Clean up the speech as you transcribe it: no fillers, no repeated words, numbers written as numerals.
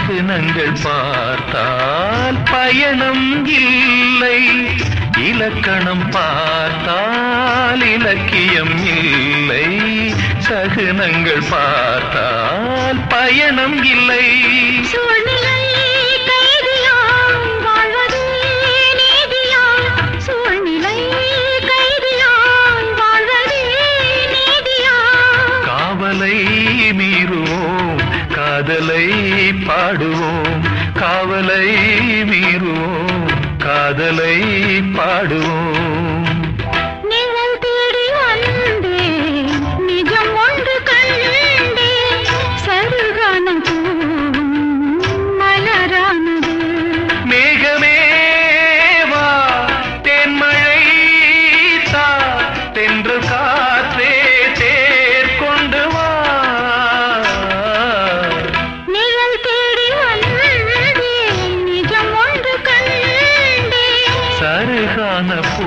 சகுனங்கள் பார்த்தால் பயணம் இல்லை, இலக்கணம் பார்த்தால் இலக்கியம் இல்லை. சகுனங்கள் பார்த்தால் பயணம் இல்லை. சூழ்நிலை கைதியாம் வாழ்வதே நீதியாம், சூழ்நிலை கைதியாம் வாழ்வதே நீதியாம். காவலை மீறுவோம், காதலை பாடுவோம். காவலை மீறுவோம், காதலை பாடுவோம். நிழல் தேடி வந்தேன், நிஜம் ஒன்று கண்டேன். சருகானம் பூவும் மலரானது. மேகமே வா, தென்மழை தா, தென்றல் காற்றே தேர் கொண்டு வா. நிழல் தேடி வந்தேன், நிஜம் ஒன்று கண்டேன். சருகான பூ